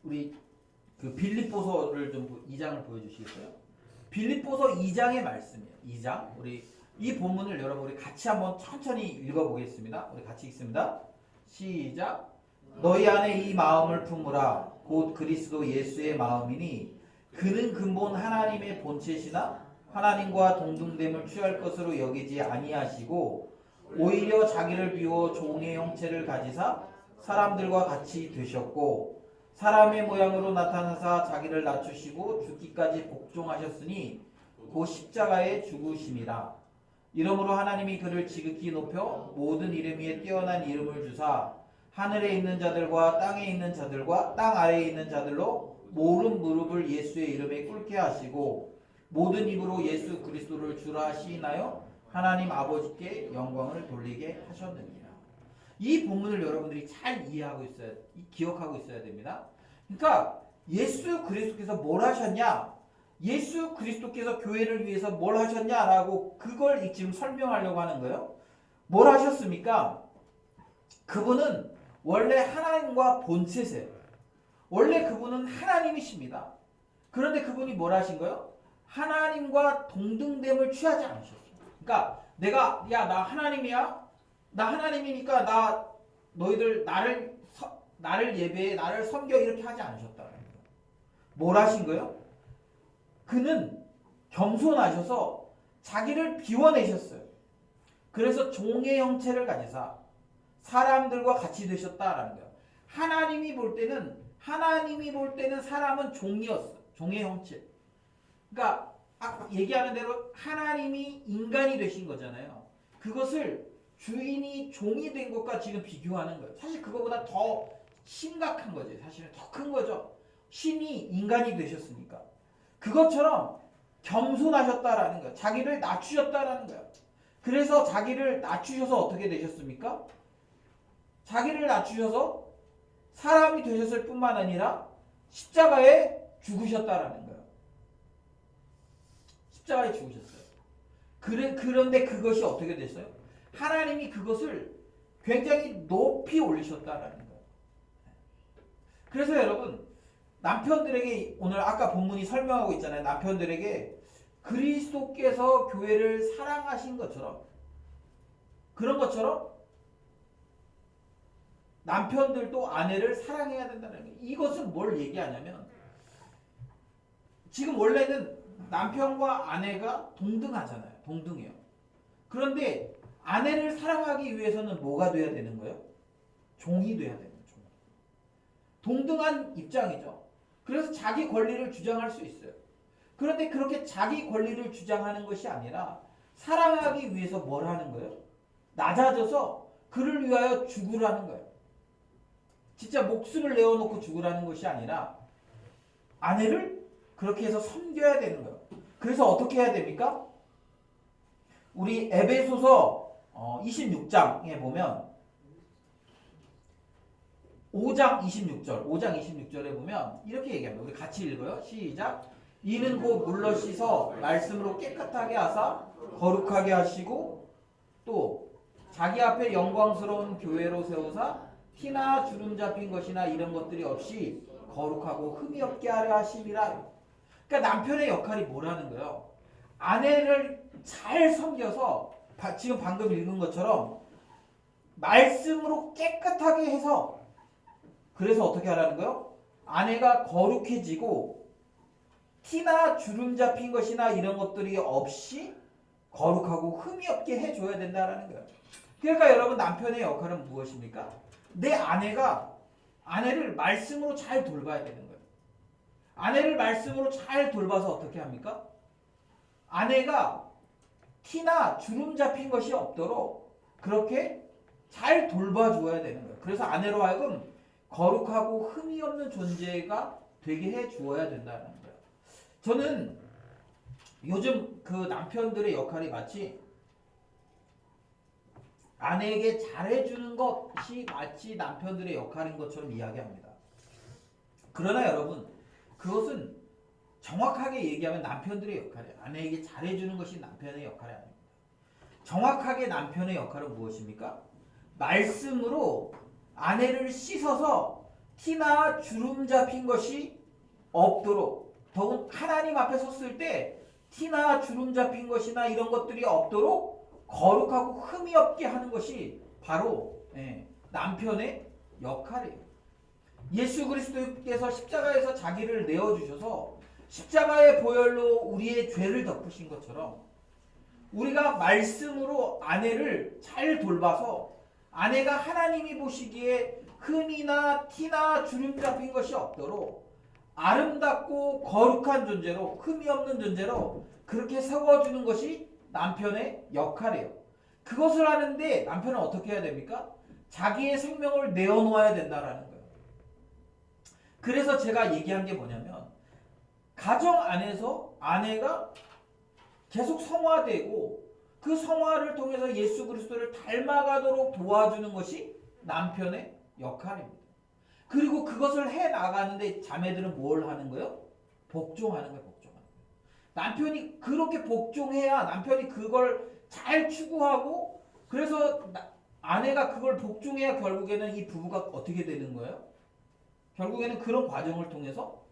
[SPEAKER 1] 우리 그 빌립보서를 좀 2장을 보여주시겠어요? 빌립보서 2장의 말씀이에요. 2장. 우리 이 본문을 여러분 우리 같이 한번 천천히 읽어보겠습니다. 우리 같이 읽습니다. 시작. 너희 안에 이 마음을 품으라. 곧 그리스도 예수의 마음이니 그는 근본 하나님의 본체시나 하나님과 동등됨을 취할 것으로 여기지 아니하시고 오히려 자기를 비워 종의 형체를 가지사 사람들과 같이 되셨고 사람의 모양으로 나타나사 자기를 낮추시고 죽기까지 복종하셨으니 곧 십자가에 죽으심이라. 이러므로 하나님이 그를 지극히 높여 모든 이름 위에 뛰어난 이름을 주사 하늘에 있는 자들과 땅에 있는 자들과 땅 아래에 있는 자들로 모든 무릎을 예수의 이름에 꿇게 하시고 모든 입으로 예수 그리스도를 주라 시인하여 하나님 아버지께 영광을 돌리게 하셨느니라. 이 본문을 여러분들이 잘 이해하고 기억하고 있어야 됩니다. 그러니까 예수 그리스도께서 뭘 하셨냐? 예수 그리스도께서 교회를 위해서 뭘 하셨냐라고 그걸 지금 설명하려고 하는 거예요. 뭘 하셨습니까? 그분은 원래 하나님과 본체세요. 원래 그분은 하나님이십니다. 그런데 그분이 뭘 하신 거예요? 하나님과 동등됨을 취하지 않으셨어요. 그러니까 내가 나 하나님이야? 나 하나님이니까 너희들 나를 예배해, 나를 섬겨 이렇게 하지 않으셨다는 거예요. 뭘 하신 거예요? 그는 겸손하셔서 자기를 비워내셨어요. 그래서 종의 형체를 가지사 사람들과 같이 되셨다라는 거예요. 하나님이 볼 때는 사람은 종이었어. 종의 형체. 그러니까 아까 얘기하는 대로 하나님이 인간이 되신 거잖아요. 그것을 주인이 종이 된 것과 지금 비교하는 거예요. 사실 그거보다 더 심각한 거지. 사실은 더 큰 거죠. 신이 인간이 되셨으니까. 그것처럼 겸손하셨다라는 거예요. 자기를 낮추셨다라는 거예요. 그래서 자기를 낮추셔서 어떻게 되셨습니까? 자기를 낮추셔서 사람이 되셨을 뿐만 아니라 십자가에 죽으셨다라는 거예요. 십자가에 죽으셨어요. 그런데 그것이 어떻게 됐어요? 하나님이 그것을 굉장히 높이 올리셨다라는 거예요. 그래서 여러분, 남편들에게 오늘 아까 본문이 설명하고 있잖아요. 남편들에게 그리스도께서 교회를 사랑하신 것처럼, 그런 것처럼 남편들도 아내를 사랑해야 된다는 거예요. 이것은 뭘 얘기하냐면, 지금 원래는 남편과 아내가 동등하잖아요. 동등해요. 그런데 아내를 사랑하기 위해서는 뭐가 돼야 되는 거예요? 종이 돼야 되는 거예요. 동등한 입장이죠. 그래서 자기 권리를 주장할 수 있어요. 그런데 그렇게 자기 권리를 주장하는 것이 아니라 사랑하기 위해서 뭘 하는 거예요? 낮아져서 그를 위하여 죽으라는 거예요. 진짜 목숨을 내어놓고 죽으라는 것이 아니라 아내를 그렇게 해서 섬겨야 되는 거예요. 그래서 어떻게 해야 됩니까? 우리 에베소서 26장에 보면 5장 26절에 보면 이렇게 얘기합니다. 우리 같이 읽어요. 시작. 이는 곧 물러 씻어 말씀으로 깨끗하게 하사 거룩하게 하시고 또 자기 앞에 영광스러운 교회로 세우사 티나 주름 잡힌 것이나 이런 것들이 없이 거룩하고 흠이 없게 하려 하심이라. 그러니까 남편의 역할이 뭐라는 거예요? 아내를 잘 섬겨서 지금 방금 읽은 것처럼 말씀으로 깨끗하게 해서, 그래서 어떻게 하라는 거예요? 아내가 거룩해지고 티나 주름 잡힌 것이나 이런 것들이 없이 거룩하고 흠이 없게 해줘야 된다는 거예요. 그러니까 여러분, 남편의 역할은 무엇입니까? 내 아내를 말씀으로 잘 돌봐야 되는 거예요. 아내를 말씀으로 잘 돌봐서 어떻게 합니까? 아내가 티나 주름 잡힌 것이 없도록 그렇게 잘 돌봐줘야 되는 거예요. 그래서 아내로 하여금 거룩하고 흠이 없는 존재가 되게 해 주어야 된다는 거예요. 저는 요즘 그 남편들의 역할이 마치 아내에게 잘해주는 것이 마치 남편들의 역할인 것처럼 이야기합니다. 그러나 여러분, 그것은 정확하게 얘기하면 남편들의 역할이에요. 아내에게 잘해주는 것이 남편의 역할이 아닙니다. 정확하게 남편의 역할은 무엇입니까? 말씀으로 아내를 씻어서 티나 주름 잡힌 것이 없도록, 더군 하나님 앞에 섰을 때 티나 주름 잡힌 것이나 이런 것들이 없도록 거룩하고 흠이 없게 하는 것이 바로 남편의 역할이에요. 예수 그리스도께서 십자가에서 자기를 내어주셔서 십자가의 보혈로 우리의 죄를 덮으신 것처럼 우리가 말씀으로 아내를 잘 돌봐서 아내가 하나님이 보시기에 흠이나 티나 주름 잡힌 것이 없도록 아름답고 거룩한 존재로, 흠이 없는 존재로 그렇게 세워주는 것이 남편의 역할이에요. 그것을 하는데 남편은 어떻게 해야 됩니까? 자기의 생명을 내어놓아야 된다라는 거예요. 그래서 제가 얘기한 게 뭐냐면, 가정 안에서 아내가 계속 성화되고 그 성화를 통해서 예수 그리스도를 닮아가도록 도와주는 것이 남편의 역할입니다. 그리고 그것을 해 나가는데 자매들은 뭘 하는 거예요? 복종하는 거예요. 복종하는 거예요. 남편이 그렇게 복종해야 남편이 그걸 잘 추구하고 그래서 아내가 그걸 복종해야 결국에는 이 부부가 어떻게 되는 거예요? 결국에는 그런 과정을 통해서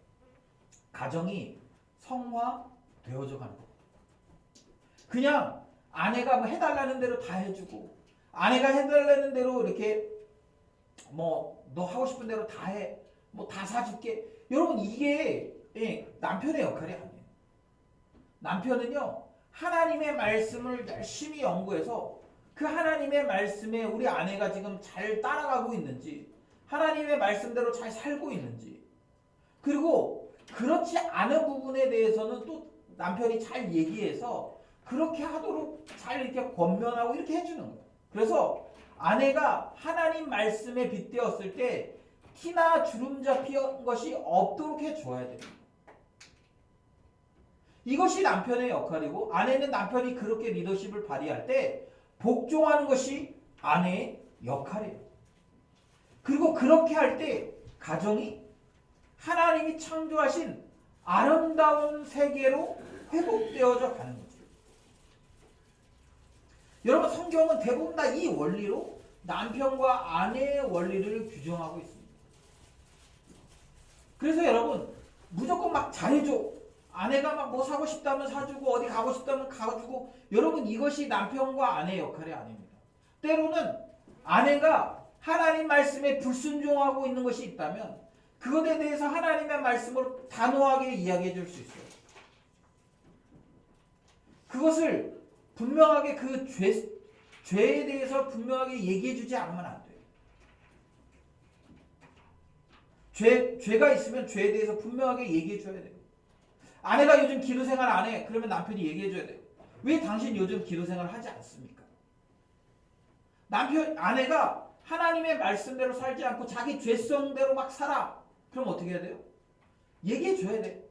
[SPEAKER 1] 가정이 성화되어져 가는 거예요. 그냥 아내가 뭐 해달라는 대로 다 해주고 아내가 해달라는 대로 이렇게 뭐 너 하고 싶은 대로 다 해. 뭐 다 사줄게. 여러분 이게 남편의 역할이 아니에요. 남편은요. 하나님의 말씀을 열심히 연구해서 그 하나님의 말씀에 우리 아내가 지금 잘 따라가고 있는지 하나님의 말씀대로 잘 살고 있는지 그리고 그렇지 않은 부분에 대해서는 또 남편이 잘 얘기해서 그렇게 하도록 잘 이렇게 권면하고 이렇게 해주는 거예요. 그래서 아내가 하나님 말씀에 빗대었을 때 티나 주름 잡힌 것이 없도록 해줘야 됩니다. 이것이 남편의 역할이고 아내는 남편이 그렇게 리더십을 발휘할 때 복종하는 것이 아내의 역할이에요. 그리고 그렇게 할 때 가정이 하나님이 창조하신 아름다운 세계로 회복되어져 가는 거죠. 여러분 성경은 대부분 다 이 원리로 남편과 아내의 원리를 규정하고 있습니다. 그래서 여러분 무조건 막 잘해줘. 아내가 막 뭐 사고 싶다면 사주고 어디 가고 싶다면 가주고 여러분 이것이 남편과 아내의 역할이 아닙니다. 때로는 아내가 하나님 말씀에 불순종하고 있는 것이 있다면 그것에 대해서 하나님의 말씀으로 단호하게 이야기해 줄 수 있어요. 그것을 분명하게 그 죄에 대해서 분명하게 얘기해 주지 않으면 안 돼요. 죄가 있으면 죄에 대해서 분명하게 얘기해 줘야 돼요. 아내가 요즘 기도 생활 안 해. 그러면 남편이 얘기해 줘야 돼요. 왜 당신 요즘 기도 생활 하지 않습니까? 아내가 하나님의 말씀대로 살지 않고 자기 죄성대로 막 살아. 그럼 어떻게 해야 돼요? 얘기해 줘야 돼.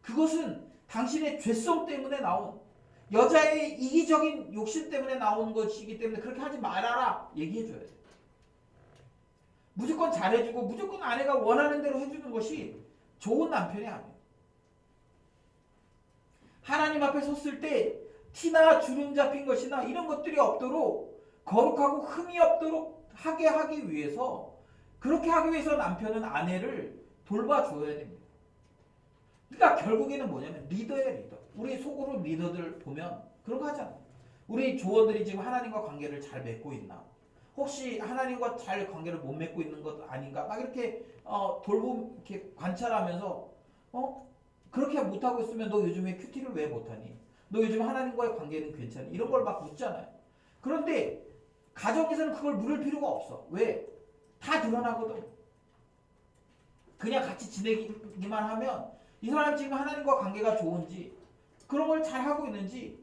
[SPEAKER 1] 그것은 당신의 죄성 때문에 나온 여자의 이기적인 욕심 때문에 나온 것이기 때문에 그렇게 하지 말아라. 얘기해 줘야 돼. 무조건 잘해주고 무조건 아내가 원하는 대로 해주는 것이 좋은 남편이 아니에요. 하나님 앞에 섰을 때 티나 주름 잡힌 것이나 이런 것들이 없도록 거룩하고 흠이 없도록 하게 하기 위해서 그렇게 하기 위해서 남편은 아내를 돌봐줘야 됩니다. 그러니까 결국에는 뭐냐면 리더예요. 리더. 우리 속으로 리더들 보면 그런 거 하잖아요. 우리 조원들이 지금 하나님과 관계를 잘 맺고 있나? 혹시 하나님과 잘 관계를 못 맺고 있는 것 아닌가? 막 이렇게 이렇게 관찰하면서 그렇게 못하고 있으면 너 요즘에 큐티를 왜 못하니? 너 요즘 하나님과의 관계는 괜찮니? 이런 걸 막 묻잖아요. 그런데 가정에서는 그걸 물을 필요가 없어. 왜? 다 드러나거든. 그냥 같이 지내기만 하면 이 사람이 지금 하나님과 관계가 좋은지 그런 걸 잘하고 있는지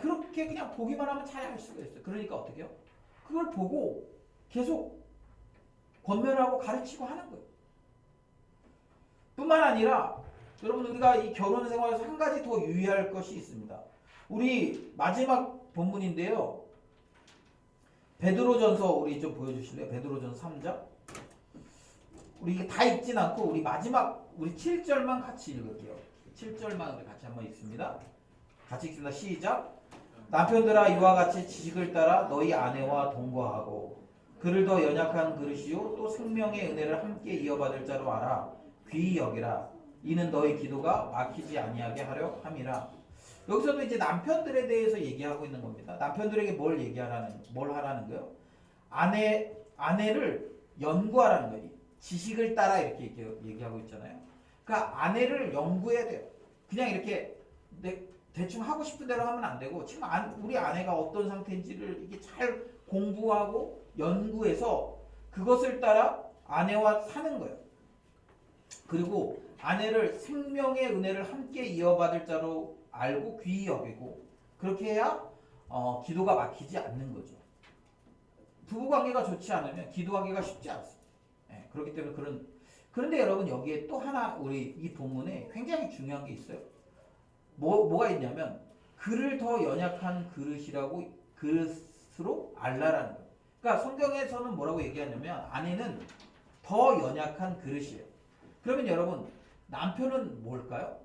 [SPEAKER 1] 그렇게 그냥 보기만 하면 잘 알 수가 있어요. 그러니까 어떻게 해요? 그걸 보고 계속 권면하고 가르치고 하는 거예요. 뿐만 아니라 여러분 우리가 이 결혼 생활에서 한 가지 더 유의할 것이 있습니다. 우리 마지막 본문인데요. 베드로전서 우리 좀 보여주실래요? 베드로전서 3장. 우리 이게 다 읽진 않고 우리 마지막 우리 7절만 같이 읽을게요. 7절만 우리 같이 한번 읽습니다. 같이 읽습니다. 시작. 남편들아 이와 같이 지식을 따라 너희 아내와 동거하고 그를 더 연약한 그릇이요 또 생명의 은혜를 함께 이어받을 자로 알아 귀히 여기라. 이는 너희 기도가 막히지 아니하게 하려 함이라. 여기서도 이제 남편들에 대해서 얘기하고 있는 겁니다. 남편들에게 뭘 하라는 거예요? 아내를 연구하라는 거예요. 지식을 따라 이렇게 얘기하고 있잖아요. 그러니까 아내를 연구해야 돼요. 그냥 이렇게 대충 하고 싶은 대로 하면 안 되고 지금 우리 아내가 어떤 상태인지를 이게 잘 공부하고 연구해서 그것을 따라 아내와 사는 거예요. 그리고 아내를 생명의 은혜를 함께 이어받을 자로 알고 귀히 여기고 그렇게 해야 기도가 막히지 않는 거죠. 부부관계가 좋지 않으면 기도하기가 쉽지 않습니다. 그렇기 때문에 그런데 여러분 여기에 또 하나 우리 이 본문에 굉장히 중요한 게 있어요. 뭐가 있냐면 그를 더 연약한 그릇으로 알라라는 거예요. 그러니까 성경에서는 뭐라고 얘기하냐면 아내는 더 연약한 그릇이에요. 그러면 여러분 남편은 뭘까요?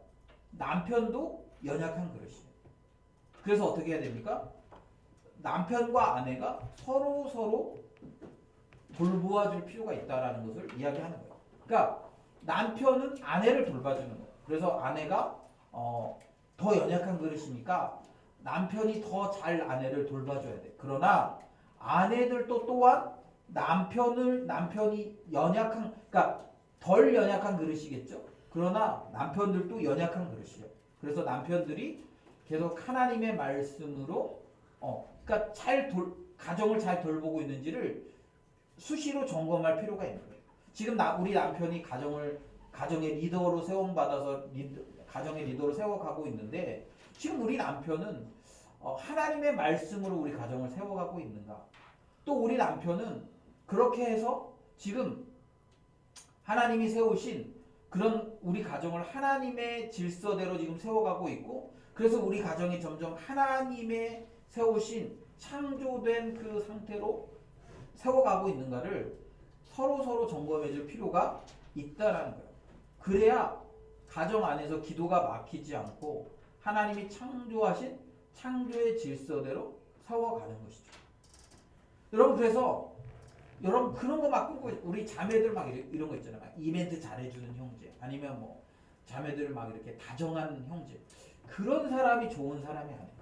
[SPEAKER 1] 남편도 연약한 그릇이에요. 그래서 어떻게 해야 됩니까? 남편과 아내가 서로 돌보아줄 필요가 있다라는 것을 이야기하는 거예요. 그러니까 남편은 아내를 돌봐주는 거예요. 그래서 아내가 더 연약한 그릇이니까 남편이 더 잘 아내를 돌봐줘야 돼. 그러나 아내들도 또한 남편이 그러니까 덜 연약한 그릇이겠죠. 그러나 남편들도 연약한 그릇이에요. 그래서 남편들이 계속 하나님의 말씀으로 그러니까 가정을 잘 돌보고 있는지를 수시로 점검할 필요가 있는 거예요. 지금 우리 남편이 가정의 리더로 세움받아서 가정의 리더로 세워가고 있는데 지금 우리 남편은 하나님의 말씀으로 우리 가정을 세워가고 있는가? 또 우리 남편은 그렇게 해서 지금 하나님이 세우신 그런 우리 가정을 하나님의 질서대로 지금 세워가고 있고 그래서 우리 가정이 점점 하나님의 세우신 창조된 그 상태로 세워가고 있는가를 서로 점검해 줄 필요가 있다라는 거예요. 그래야 가정 안에서 기도가 막히지 않고 하나님이 창조하신 창조의 질서대로 세워가는 것이죠. 여러분 그래서 여러분 그런 거 막 꿈꾸고 우리 자매들 막 이런 거 있잖아요. 막 이벤트 잘해주는 형제 아니면 뭐 자매들 막 이렇게 다정한 형제 그런 사람이 좋은 사람이 아니에요.